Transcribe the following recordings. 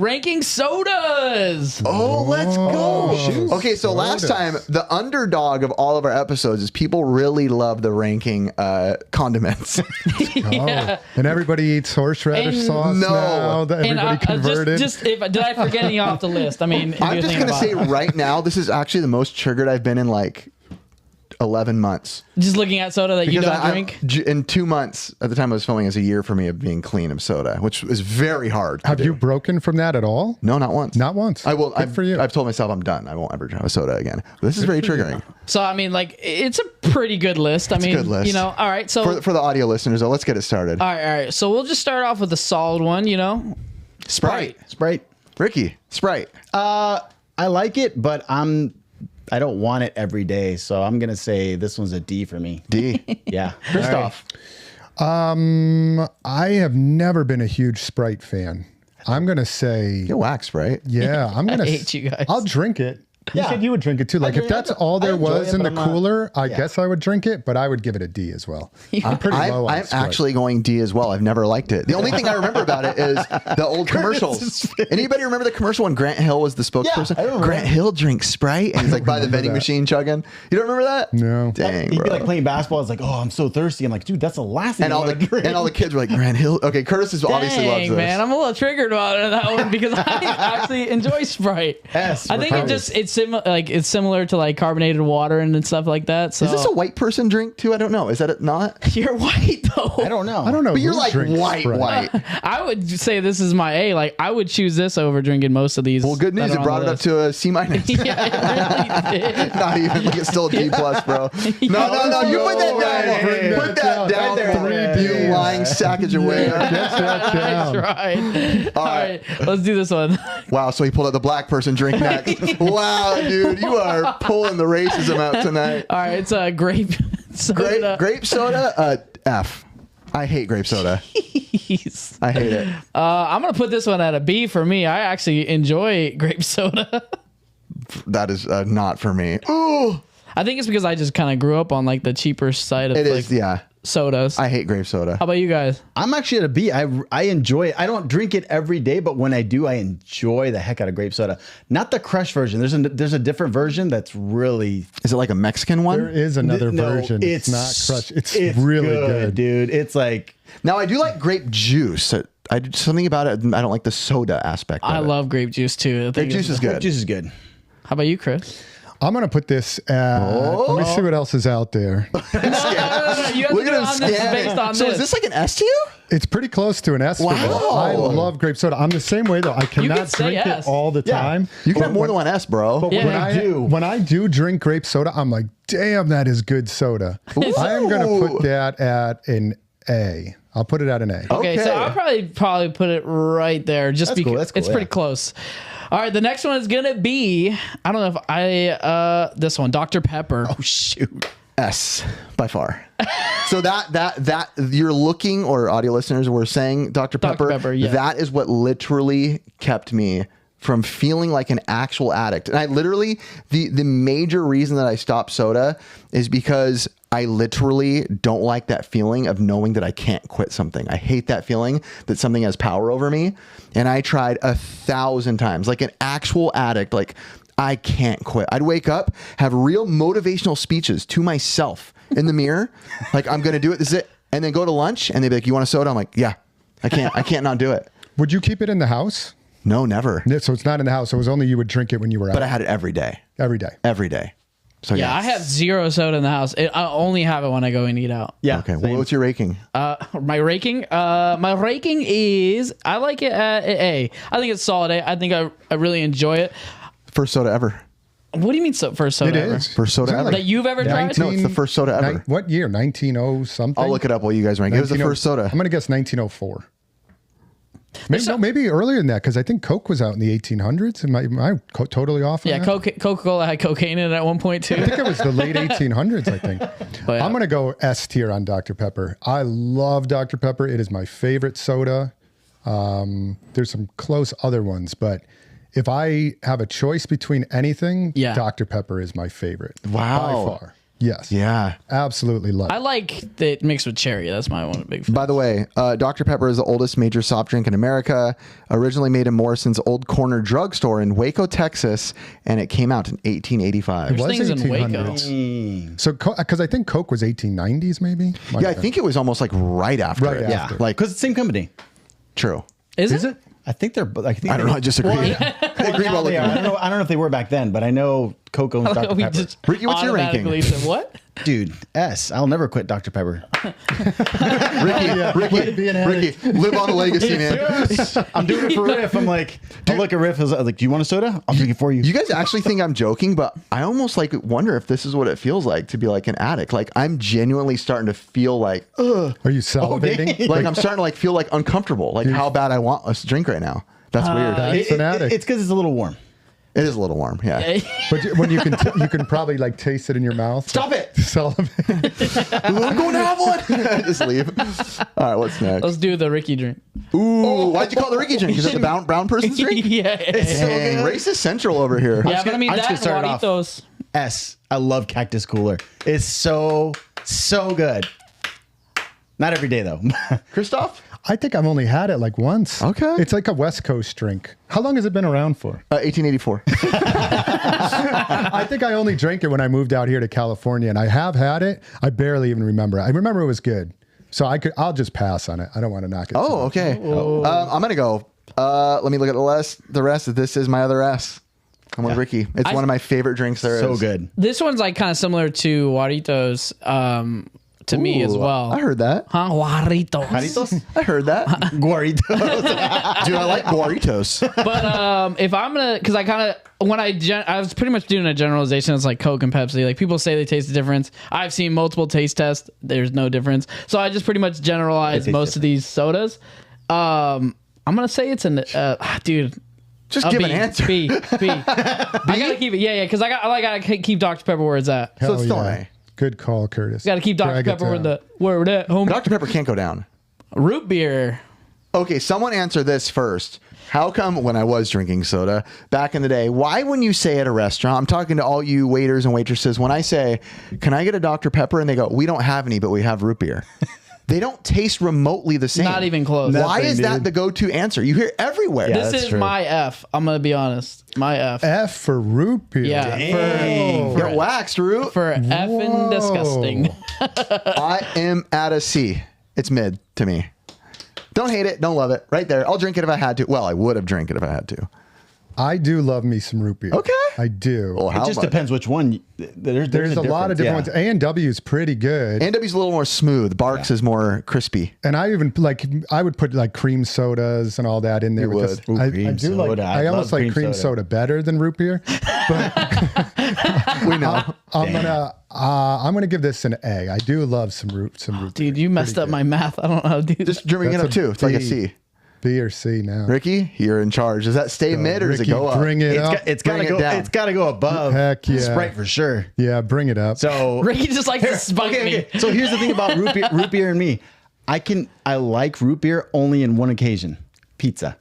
Ranking sodas. Oh, let's go. shoot. Okay, so last time, the underdog of all of our episodes is people really love the ranking condiments. Yeah. And everybody eats horseradish sauce No. now. That And everybody converted. did I forget any off the list? I mean, if I'm you're just thinking going to about say right now, this is actually the most triggered I've been in like 11 months. just looking at soda that you don't drink. In 2 months, at the time I was filming, is a year for me of being clean of soda, which is very hard. Have you broken from that at all? No, not once. Not once. I will. Good for you. I've told myself I'm done. I won't ever have a soda again. This is very triggering. So I mean, like, it's a pretty good list. I mean, a good list. you know. All right, so For the audio listeners, though, let's get it started. all right. So we'll just start off with a solid one. You know, Sprite. Ricky, Sprite. I like it, but I don't want it every day, so I'm gonna say this one's a D for me. D. Yeah. Christoph. I have never been a huge Sprite fan. I'm gonna say, You're whack, Sprite. yeah. I'm gonna. hate you guys. I'll drink it. You Yeah. said you would drink it too. Like if that's all there enjoy was it, in but the I'm not- cooler, I Yeah. guess I would drink it. But I would give it a D as well. I'm pretty low on I'm Sprite. actually going D as well. I've never liked it. The only thing I remember about it is the old commercials. Anybody remember the commercial when Grant Hill was the spokesperson? I remember Grant Hill drinks Sprite and he's like by the vending that. machine chugging. You don't remember that? No. Dang, He'd bro. be like playing basketball. It's like, oh, I'm so thirsty. I'm like, dude, that's the last thing and I all want to drink. the kids were like Grant Hill. Okay, Curtis is obviously loves dang, this. man, I'm a little triggered about it, that one because I actually enjoy Sprite. S I for think Curtis. it's similar to like carbonated water and stuff like that. So Is this a white person drink too? I don't know. Is that it not? you're white though. I don't know. I don't know. But you're who like drinks white. I would say this is my A. Like I would choose this over drinking most of these. Well, good news. that It are brought on it the up to a C minus. list. Yeah, it really did. Not even like it's still a D plus, bro. No. You put that down. Bring Put that that down. down. Right there. You 3 Ds. lying sackage of whale. Get that That's down. right. All right, let's do this one. Wow, so he pulled out the black person drink next. Wow, dude, you are pulling the racism out tonight. All right, it's a grape soda. Grape soda, F. I hate grape soda. Jeez. I hate it. I'm gonna put this one at a B for me. I actually enjoy grape soda. That is not for me. Ooh, I think it's because I just kind of grew up on like the cheaper side of it like is. Yeah, sodas. I hate grape soda. How about you guys? I'm actually at a B. I enjoy it. I don't drink it every day, but when I do, I enjoy the heck out of grape soda. Not the crush version. There's a different version that's really. Is it like a Mexican one? There is another No, version. It's not crushed. It's really good, dude. It's like Now I do like grape juice. I do something about it. I don't like the soda aspect. Of I it. love grape juice too. I think Grape juice is good. grape juice is good. How about you, Chris? I'm gonna put this. Let me see what else is out there. No, you have Look to at do him it on this scanning. based on So this. is this like an S to you? It's pretty close to an S. for me. Wow. I love grape soda. I'm the same way though. I can cannot say drink S. it all the Yeah. time. You can But have more when- than one S, bro. But Yeah. when I do drink grape soda, I'm like, damn, that is good soda. I am gonna put that at an A. I'll put it at an A. Okay, so Okay. I'll probably put it right there just That's because cool, that's cool, it's pretty yeah. close. All right, the next one is gonna be I don't know if this one, Dr. Pepper. Oh shoot. S by far. So that you're looking, or audio listeners were saying Dr. Pepper. Pepper, yeah. That is what literally kept me from feeling like an actual addict. And I literally the major reason that I stopped soda is because I literally don't like that feeling of knowing that I can't quit something. I hate that feeling that something has power over me. And I tried 1,000 times, like an actual addict, like I can't quit. I'd wake up, have real motivational speeches to myself in the mirror. Like, I'm going to do it. This is it. And then go to lunch and they'd be like, you want a soda? I'm like, yeah, I can't not do it. Would you keep it in the house? No, never. Yeah, so it's not in the house. It was only you would drink it when you were out. But I had it every day. Every day. Every day. So Yeah, I have zero soda in the house. I only have it when I go and eat out. Yeah. Okay. Well, same. what's your rating? My rating is I like it at A. I think it's solid A. I think I really enjoy it. First soda ever. What do you mean first soda It ever? is. First soda Isn't it ever. That you've ever tried? No, it's the first soda ever. What year? 1900 something? I'll look it up while you guys rank. It was the 1900 first soda. I'm going to guess 1904. Maybe earlier than that, because I think Coke was out in the 1800s. Am I totally off on Yeah, that? Coca-Cola had cocaine in it at one point too. I think it was the late 1800s, I think. But yeah. I'm going to go S tier on Dr. Pepper. I love Dr. Pepper. It is my favorite soda. There's some close other ones, but if I have a choice between anything, Yeah. Dr. Pepper is my favorite. Wow. By far. Yes. Yeah. Absolutely love I it. like that mixed with cherry. That's my one big. By the way, Dr. Pepper is the oldest major soft drink in America. Originally made in Morrison's Old Corner Drugstore in Waco, Texas, and it came out in 1885. It was things in Waco. 1800s. So, because I think Coke was 1890s, maybe. Yeah, I think it was almost like right after Right it. after. Yeah, like Because it's the same company. true. Is it? I think they're. I I don't know. I just agree. I agree about I don't know. I don't know if they were back then, but I know Coke owns Dr. We Pepper. just Ricky, what's your ranking? automatically said, what? Dude, S. I'll never quit Dr. Pepper. Ricky, live on the legacy, man. I'm doing it for Riff. I'm like, I'll look at Riff. I was like, do you want a soda? I'll drink it for you. You guys actually think I'm joking, but I almost like wonder if this is what it feels like to be like an addict. Like I'm genuinely starting to feel like, Are you salivating? like I'm starting to like feel like uncomfortable, like how bad I want a drink right now. That's weird. That's an addict. It's because it's a little warm. It is a little warm, yeah. But when you can probably like taste it in your mouth. Stop it! Salivate. I'm going to have one. Just leave. All right, what's next? Let's do the Ricky drink. Ooh, why'd you call it the Ricky drink? Is it the brown person's drink? yeah. Dang, racist central over here. Yeah, but I mean, I'm just that gonna start it off. Juanitos. S. I love Cactus Cooler. It's so good. Not every day though. Christoph? I think I've only had it like once. Okay. It's like a West Coast drink. How long has it been around for? 1884. I think I only drank it when I moved out here to California, and I have had it. I barely even remember. I remember it was good. So I'll just pass on it. I don't want to knock it. too Oh, much. okay. I'm going to go. Let me look at the rest. This is my other S. I'm with Ricky. It's one of my favorite drinks there is. So good. This one's like kind of similar to Juanitos to me as Ooh, well. I heard that. Huh? Juanitos. Caritos? I heard that. Guaritos. Dude, I like Guaritos. But if I'm gonna, because I kind of when I was pretty much doing a generalization. It's like Coke and Pepsi. Like people say they taste the difference. I've seen multiple taste tests. There's no difference. So I just pretty much generalize most of these sodas. I'm gonna say it's an dude. Just give B, an answer. B. I gotta keep it. Yeah, because I gotta keep Dr Pepper where it's at. So it's Hell still yeah. an A. Good call, Curtis. Gotta keep Dr Drag it Pepper down. where it at, homie. Dr. Pepper can't go down. Root beer. Okay, someone answer this first. How come when I was drinking soda back in the day, why when you say at a restaurant, I'm talking to all you waiters and waitresses, when I say, can I get a Dr. Pepper? And they go, we don't have any, but we have root beer. They don't taste remotely the same. Not even close. Why Nothing, is that dude. the go-to answer? You hear everywhere. Yeah. This that's is true. my F. I'm gonna be honest. My F. F for root beer. Yeah. Dang. For Get waxed, Root. for effing Whoa. disgusting. I am at a C. It's mid to me. Don't hate it. Don't love it. Right there. I'll drink it if I had to. Well, I would have drank it if I had to. I do love me some root beer. Okay. I do. Well, It how just much? depends which one. There's a lot of different ones. A&W is pretty good. A&W's a little more smooth. Barks is more crispy. And I even I would put like cream sodas and all that in there. You would. because Ooh, I cream do like. soda. I I almost love like cream cream soda. soda better than root beer. We know. I'm gonna give this an A. I do love some root beer. Dude, you messed up my math. I don't know how to do Just that. drinking it That's up too. It's like a B. C. B or C now. Ricky, you're in charge. Does that stay mid or does it Ricky, go up? bring it up. It's gotta Bring it go. down. It's gotta go above. Heck yeah. Sprite for sure. Yeah, bring it up. So Ricky just likes to spike me. So here's the thing about root beer and me. I like root beer only in one occasion. Pizza.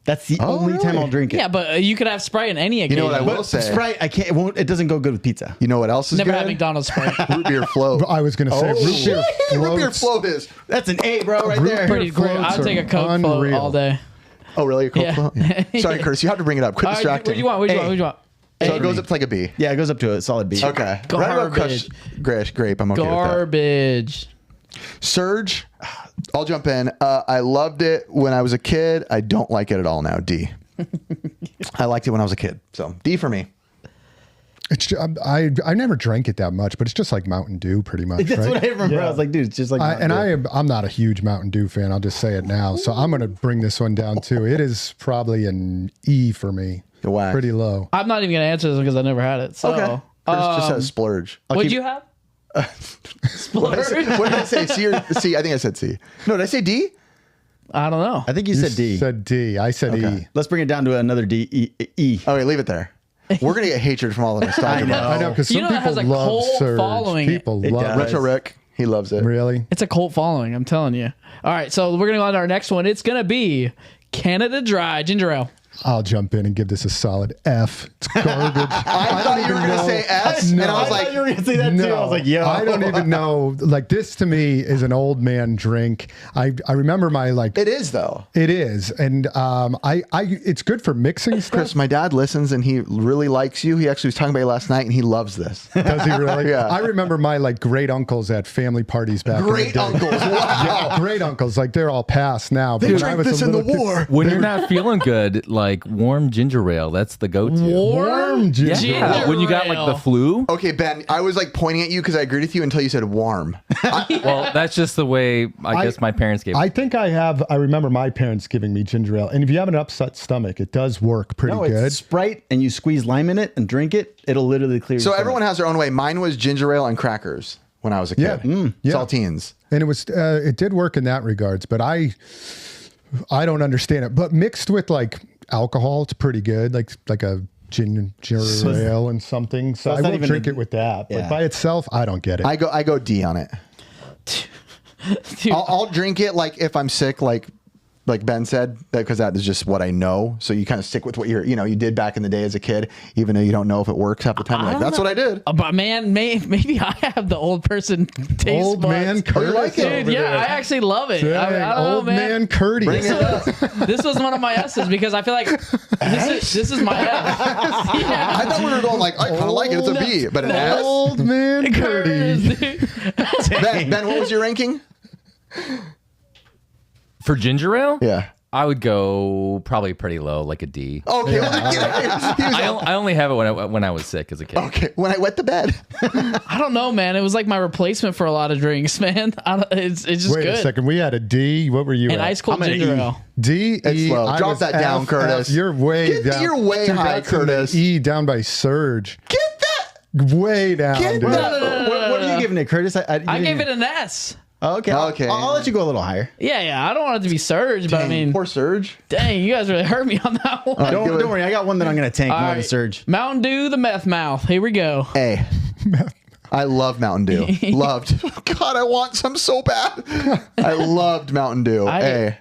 That's the only time really? I'll drink it. Yeah, but you could have Sprite in any occasion. know what I will But say? Sprite, I can't. It doesn't go good with pizza. You know what else is Never good? had McDonald's Sprite. Root beer float. I was gonna say root beer Root beer floats. float is. That's an A, bro, right Root there. beer Pretty great. floats I'll take a are Coke float unreal. all day. Oh, really? A Coke Yeah. float? Yeah. Sorry, Curtis. You have to bring it up. Quit All right, distracting. what do you want? What do you want? What do you want? So it goes up to like a B. Yeah, it goes up to a solid B. Okay. Right about Grape. I'm okay with that. Garbage. Surge. I'll jump in. I loved it when I was a kid. I don't like it at all now. D. I liked it when I was a kid. So D for me. It's I never drank it that much, but it's just like Mountain Dew, pretty much. That's right? what I remember. I was like, dude, it's just like. I'm not a huge Mountain Dew fan. I'll just say it now. So I'm gonna bring this one down too. It is probably an E for me. You're whack. Pretty low. I'm not even gonna answer this because I never had it. So, Okay. Curtis just says splurge. what'd you have? What did I say? C or C? I think I said C. No, did I say D? I don't know. I think you said D. Said D. I said E. Let's bring it down to another D. E. Okay, leave it there. We're gonna get hatred from all of us. I know. I know because You some know it has people a love cult Surge. following. People It love does. Retro Rick, he loves it. Really? It's a cult following. I'm telling you. All right, so we're gonna go on to our next one. It's gonna be Canada Dry Ginger Ale. I'll jump in and give this a solid F. It's garbage. I thought you were going to say S, and I was like, you were going to say that too. I was like, yo. I don't even know. Like, this to me is an old man drink. I remember my like. it is though. It is, and it's good for mixing stuff. Chris, my dad listens and he really likes you. He actually was talking about you last night and he loves this. Does he really? Yeah. I remember my like great uncles at family parties back in the Great day. uncles. Wow. Yeah, great uncles. Like they're all past now. But They when I drank was a this in the little kid- war. When you're not feeling good, like warm ginger ale, that's the go-to. Warm ginger. Yeah, when you got like the flu. Okay, Ben, I was like pointing at you because I agreed with you until you said warm. Well, that's just the way I guess my parents gave it. I think I remember my parents giving me ginger ale. And if you have an upset stomach, it does work pretty No, good. it's Sprite, and you squeeze lime in it and drink it. It'll literally clear. So your everyone stomach. has their own way. Mine was ginger ale and crackers when I was a kid. Yeah. Yeah. Saltines. And it was it did work in that regards, but I don't understand it. But mixed with like alcohol, it's pretty good. Like a ginger ale and something. So it's I not will even drink a- it with that. Yeah. But by itself, I don't get it. I go D on it. Dude, I'll drink it like if I'm sick, like Ben said, because that is just what I know. So you kind of stick with what you did back in the day as a kid, even though you don't know if it works half the time. You're like, that's what I did. but man, maybe I have the old person taste Old buds. man Curtis. like it? over Dude, yeah, there. I actually love it. Dang, I don't know, old man Curtis. Bring it up. This was one of my S's because I feel like this is my S. Yeah. I thought we were going like, I kind of like it. It's a B, but an S. Old man Curtis. Dude. Ben, what was your ranking? For ginger ale, Yeah. I would go probably pretty low, like a D. Okay. I only have it when I was sick as a kid. Okay. When I wet the bed. I don't know, man. It was like my replacement for a lot of drinks, man. It's just Wait good. a second. We had a D. What were you And at? ice cold I'm at an ginger E. ale. D, It's E. low. I Drop was that down, F, Curtis. F. You're way down. You're way Dude, high, that's in the Curtis. E down by Surge. Get that. Way down, Get dude. that. What are you giving it, Curtis? I gave it an S. Oh, okay. Okay. I'll let you go a little higher. Yeah. I don't want it to be Surge, but I mean, Poor Surge. dang, you guys really hurt me on that one. Give Don't it- worry. I got one that I'm going to tank All more right. than Surge. Mountain Dew, the meth mouth. Here we go. A. I love Mountain Dew. Loved. God, I want some so bad. I loved Mountain Dew. A.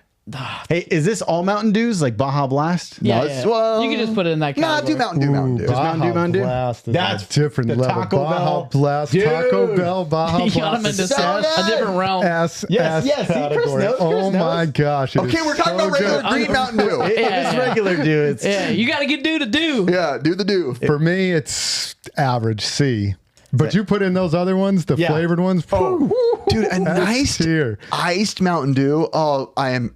Hey, is this all Mountain Dews like Baja Blast? Yeah, it's- yeah. well, You can just put it in that Nah, category. do Mountain Dew. Mountain Dew. Mountain Dew? Blast is That's a different the level. Taco Baja Bell. Blast, Dude. Taco Bell, Baja You got them Blast. into a different realm. S, Yes, S yes, see, Chris category. knows, Chris Oh my knows. gosh. it Okay, is we're talking so about regular good. green Mountain Dew. If it's regular Dew, it's Yeah, you got to get do to do. Yeah, do the do. For me, it's average C. But you put in those other ones, the Yeah. flavored ones. whew, Dude, a nice tier. iced Mountain Dew. Oh, I am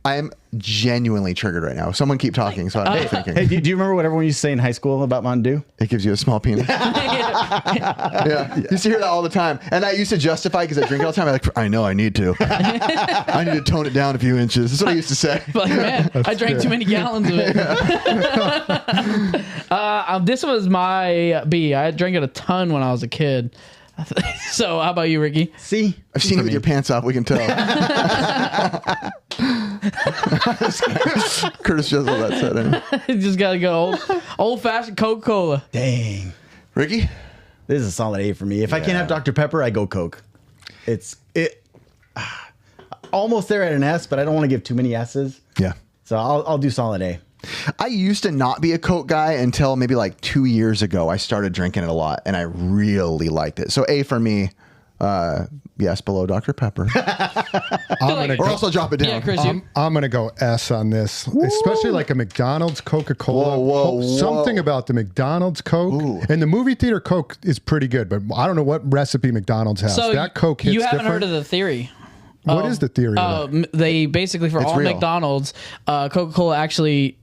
genuinely triggered right now. Someone keep talking so I'm thinking. Hey, do you remember what everyone used to say in high school about Mountain Dew? It gives you a small penis. Yeah. Used to hear that all the time. And I used to justify because I drink all the time. I'm like, I know I need to. I need to tone it down a few inches. That's what I used to say. Like, man, I drank too many gallons of it. This was my B. I drank it a ton when I was a kid. So, how about you, Ricky? See? I've seen it with your pants off. We can tell. Curtis just let that set in. You just got to go old fashioned Coca-Cola. Dang. Ricky? This is a solid A for me. If I can't have Dr. Pepper, I go Coke. It's almost there at an S, but I don't want to give too many S's. Yeah. So I'll do solid A. I used to not be a Coke guy until maybe like 2 years ago. I started drinking it a lot and I really liked it. So A for me, yes, below Dr. Pepper. Or else I'll drop it down. Yeah, Chris, you. I'm going to go S on this, especially like a McDonald's Coca-Cola. Whoa, Something whoa. about the McDonald's Coke. And the movie theater Coke is pretty good, but I don't know what recipe McDonald's has. So, that Coke hits you haven't different. heard of the theory. What is the theory of that? They basically, for It's all real. McDonald's, Coca-Cola actually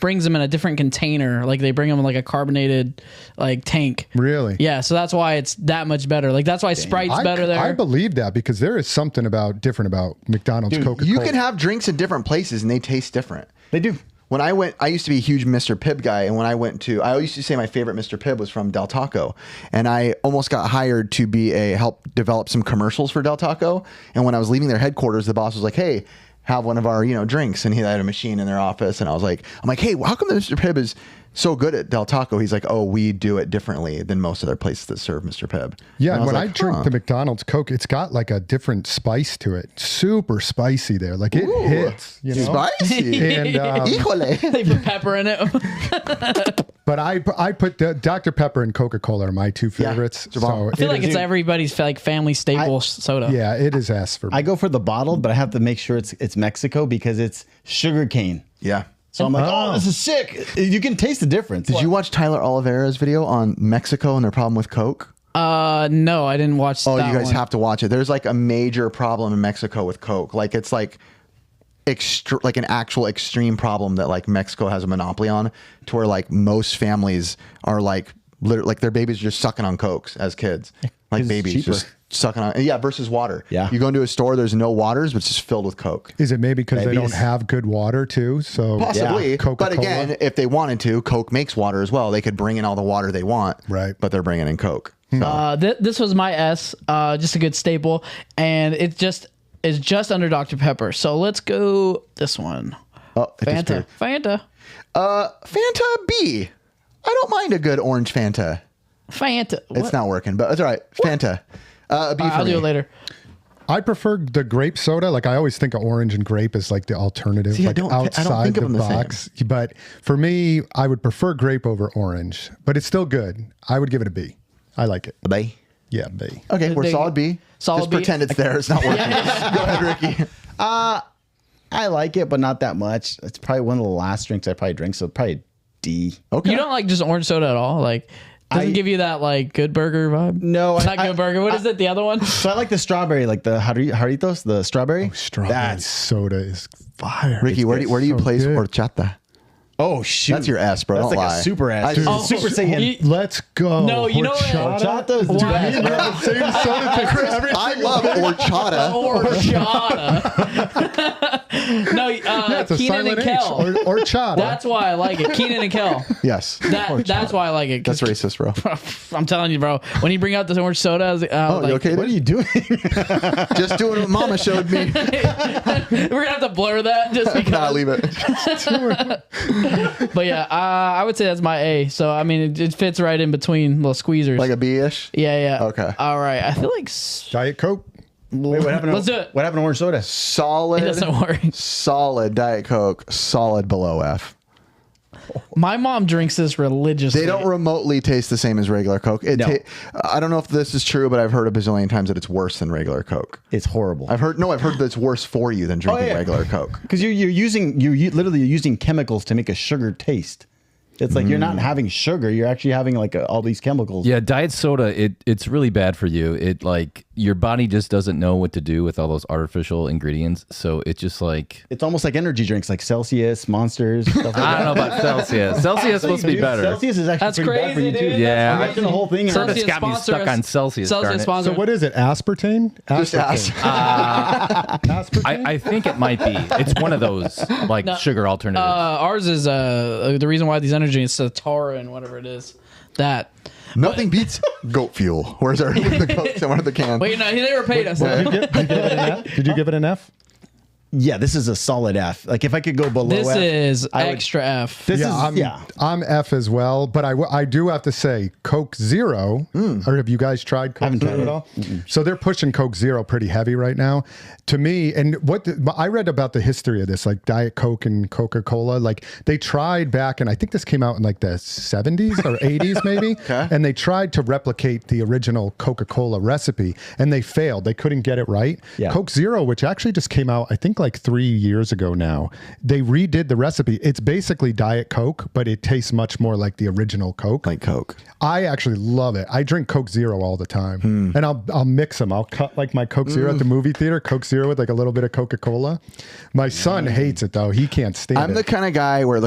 brings them in a different container. Like, they bring them in like a carbonated like tank. Really? Yeah, so that's why it's that much better. Like, that's why Sprite's better there. I believe that because there is something different about McDonald's Coca-Cola. You can have drinks in different places and they taste different. They do. When I went, I used to be a huge Mr. Pibb guy. And when I went to, I used to say my favorite Mr. Pibb was from Del Taco. And I almost got hired to help develop some commercials for Del Taco. And when I was leaving their headquarters, the boss was like, hey, have one of our, drinks. And he had a machine in their office. And I'm like, hey, how come the Mr. Pibb is so good at Del Taco. He's like, oh, we do it differently than most other places that serve Mr. Pibb. Yeah, And and when was I like, drink huh. the McDonald's Coke, it's got like a different spice to it. Super spicy there. Like it hits, you know? Spicy. And, Híjole. They put pepper in it. but I put Dr. Pepper and Coca-Cola are my two favorites. it's a bomb. So I feel like it's everybody's like family staple soda. yeah, it is ass for me. I go for the bottled, but I have to make sure it's Mexico because it's sugar cane. Yeah. So I'm like, oh, this is sick. You can taste the difference. Did you watch Tyler Oliveira's video on Mexico and their problem with Coke? No, I didn't watch. Oh, that you guys one. have to watch it. There's like a major problem in Mexico with Coke. Like it's like like an actual extreme problem that like Mexico has a monopoly on, to where like most families are like like their babies are just sucking on Cokes as kids. Like 'Cause it's babies cheaper. just sucking on versus water. Yeah. You go into a store, there's no waters, but it's just filled with Coke. Is it maybe because they Maybe don't it's- have good water too? So Possibly. But Coca-Cola. again, if they wanted to, Coke makes water as well. They could bring in all the water they want. Right. But they're bringing in Coke. This was my S, just a good staple, and it just is just under Dr. Pepper. So let's go this one. Oh, it Fanta. disappeared. Fanta. Fanta B. I don't mind a good orange Fanta. Fanta. It's not working, but it's all right. Fanta. A B for I'll me. do it later. I prefer the grape soda. Like I always think of orange and grape as like the alternative, See, I like don't think outside of the them the same. box. But for me, I would prefer grape over orange. But it's still good. I would give it a B. I like it. A B. Yeah, B. Okay, we're They- solid B. solid Just B. pretend it's there. It's not working. Go ahead, Ricky. I like it, but not that much. It's probably one of the last drinks I probably drink, so probably D. Okay. You don't like just orange soda at all? Like, doesn't give you that like Good Burger vibe? No, Not Good Burger. What is it? The other one? So I like the strawberry, like the Jarritos, the strawberry. Strawberry That's soda is fire. Ricky, where do you so place good. horchata? oh shoot, That's your S, bro. That's Don't like lie. a super S. I just- Oh, Super Saiyan. you- Let's go. No, you know what? Horchata is the Why? best, bro. The same soda takes every I love horchata. Horchata. No, It's a Keenan silent and H. Kel. Or chata. That's why I like it. Keenan and Kel. Yes. That's why I like it. 'cause That's racist, bro. I'm telling you, bro. When you bring out this orange soda, I was, Oh, you okay? What are you doing? Just doing what Mama showed me. We're gonna have to blur that just because. Nah, leave it. But yeah, I would say that's my A. So I mean, it fits right in between little squeezers. Like a B-ish. yeah. Okay. All right. I feel like Diet Coke. Wait, what happened? Let's do it. What happened to orange soda? it Solid. doesn't work. Solid Diet Coke. Solid below F. My mom drinks this religiously. They don't remotely taste the same as regular Coke. No. I don't know if this is true, but I've heard a bazillion times that it's worse than regular Coke. It's horrible. I've heard that it's worse for you than drinking yeah. regular Coke. Because you're literally using chemicals to make a sugar taste. It's like you're not having sugar; you're actually having like all these chemicals. Yeah, diet soda, it's really bad for you. It like your body just doesn't know what to do with all those artificial ingredients. So it's just like It's almost like energy drinks, like Celsius, Monsters. Stuff like I don't know about Celsius. Celsius is supposed to be Dude, better. Celsius is actually That's pretty bad for crazy, you too. dude. Yeah, I'm watching the whole thing. And Celsius It's got me sponsor stuck us. on Celsius. Celsius darn it. sponsor. So what is it? Aspartame? Just ask. Aspartame? I think it might be. It's one of those like sugar alternatives. Ours is the reason why these energy is Satara and whatever it is. That. Nothing beats goat fuel. Where's our the Coke? Somewhere in the can. Wait, no, he never paid us. Did you give it an F? Yeah, this is a solid F. Like if I could go below This F, is I would- extra F. This Yeah, is I'm F as well, but I do have to say Coke Zero. Or have you guys tried Coke haven't Zero tried at it. all? So they're pushing Coke Zero pretty heavy right now. To me, and I read about the history of this, like Diet Coke and Coca-Cola. Like they tried back, and I think this came out in like the 70s or 80s maybe, and they tried to replicate the original Coca-Cola recipe, and they failed. They couldn't get it right. Yeah. Coke Zero, which actually just came out, I think like 3 years ago now, they redid the recipe. It's basically Diet Coke, but it tastes much more like the original Coke. Like Coke. I actually love it. I drink Coke Zero all the time, and I'll mix them. I'll cut like my Coke Zero at the movie theater, Coke Zero with like a little bit of Coca-Cola. My son hates it though. He can't stand I'm it. the kind of guy where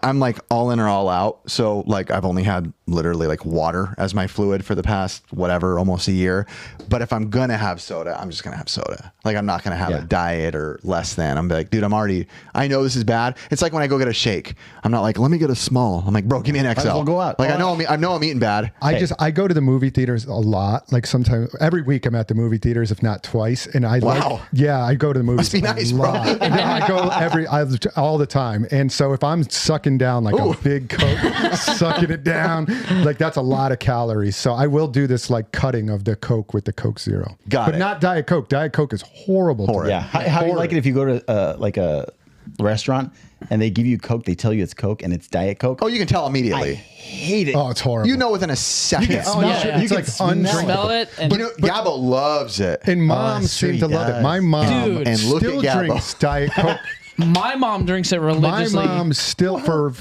I'm like all in or all out. So like I've only had literally like water as my fluid for the past whatever, almost a year. But if I'm gonna have soda, I'm just gonna have soda. Like I'm not gonna have a diet or less than. I'm like, dude, I know this is bad. It's like when I go get a shake. I'm not like, let me get a small. I'm like, bro, give me an XL. as well go out. Like I know I'm eating bad. I go to the movie theaters a lot. Like sometimes every week I'm at the movie theaters, if not twice. And I I go to the movies Must be nice, bro. I go all the time. And so if I'm sucking down like a big Coke, sucking it down, like that's a lot of calories. So I will do this like cutting of the Coke with the Coke Zero. But not Diet Coke. Diet Coke is horrible. Yeah. How do you like it if you go to like a restaurant and they give you Coke, they tell you it's Coke and it's Diet Coke? Oh, you can tell immediately. I hate it. Oh, it's horrible. You know within a second. It's like Smell it. And Gabbo loves it. And moms sure seem he to love it. does. My mom Dude. And look still at Gabbo. drinks Diet Coke. my mom drinks it My religiously. mom still, for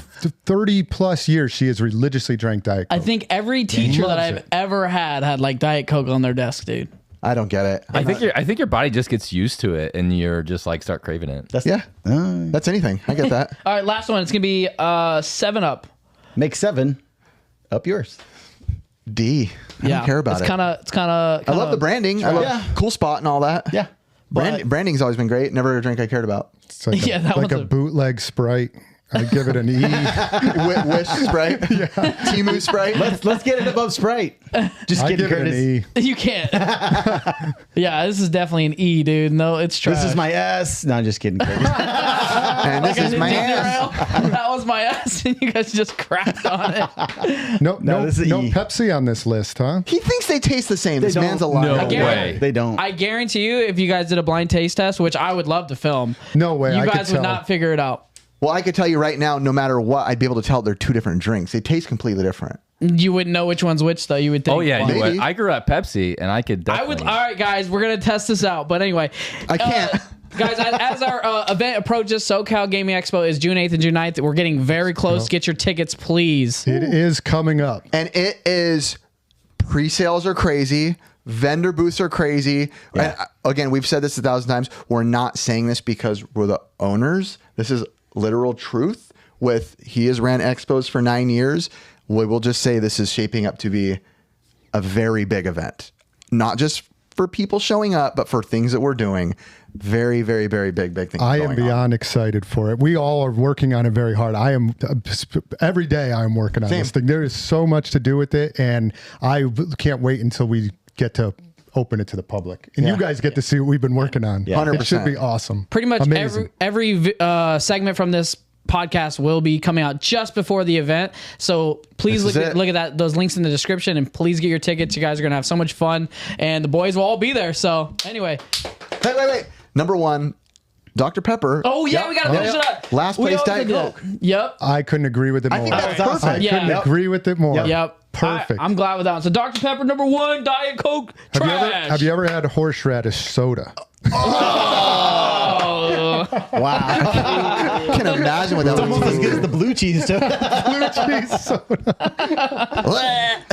30 plus years, she has religiously drank Diet Coke. I think every teacher that loves I've it. ever had like Diet Coke on their desk, dude. I don't get it. I think your body just gets used to it, and you're just like start craving it. That's That's anything. I get that. All right, last one. It's gonna be 7-Up. Make 7 up yours. D. I don't care about it's it. Kind of. I love the branding. I love Cool Spot and all that. Yeah. Branding's always been great. Never a drink I cared about. It's like Yeah, that like was a a- bootleg Sprite. I give it an E. Wish Sprite. Timu Sprite. Let's get it above Sprite. Just I kidding, give it an Curtis. E. You can't. Yeah, this is definitely an E, dude. No, it's trash. This is my S. No, I'm just kidding, Curtis. And this is my ass. That was my ass, and you guys just crapped on it. No this is E. Pepsi on this list, huh? He thinks they taste the same. This don't. man's a liar. No guarantee- way. They don't. I guarantee you, if you guys did a blind taste test, which I would love to film, No way. you I could guys would tell. not figure it out. Well, I could tell you right now, no matter what, I'd be able to tell they're two different drinks. They taste completely different. You wouldn't know which one's which, though. You would think. Oh yeah, well, you Maybe. would. I grew up Pepsi, and I could. I Definitely. would. All right, guys, we're gonna test this out. But anyway, I can't. guys, as our event approaches, SoCal Gaming Expo is June 8th and June 9th. We're getting very close. Get your tickets, please. It is coming up. And it is, pre-sales are crazy. Vendor booths are crazy. And again, we've said this 1,000 times. We're not saying this because we're the owners. This is literal truth. He has ran expos for 9 years. We will just say this is shaping up to be a very big event. Not just for people showing up, but for things that we're doing. Very, very, very big things. I going am beyond excited for it. We all are working on it very hard. I am every day I'm working on this thing. There is so much to do with it, and I can't wait until we get to open it to the public, and you guys get to see what we've been working on. 100%. It should be awesome. Pretty much amazing. every segment from this podcast will be coming out just before the event. So please This is look it. at those links in the description, and please get your tickets. You guys are gonna have so much fun, and the boys will all be there. So anyway, Wait. Number 1, Dr. Pepper. oh yeah, we gotta finish it up. Last We place always Diet do that. Coke. Yep. I couldn't agree with it more. I think that's That was perfect. I couldn't Yeah. agree with it more. Yep. Perfect. I'm glad with that one. So Dr. Pepper number 1, Diet Coke, trash. Have you ever had horseradish soda? Wow. I can imagine what that would Almost as taste good as the blue cheese, too. Blue cheese soda. like.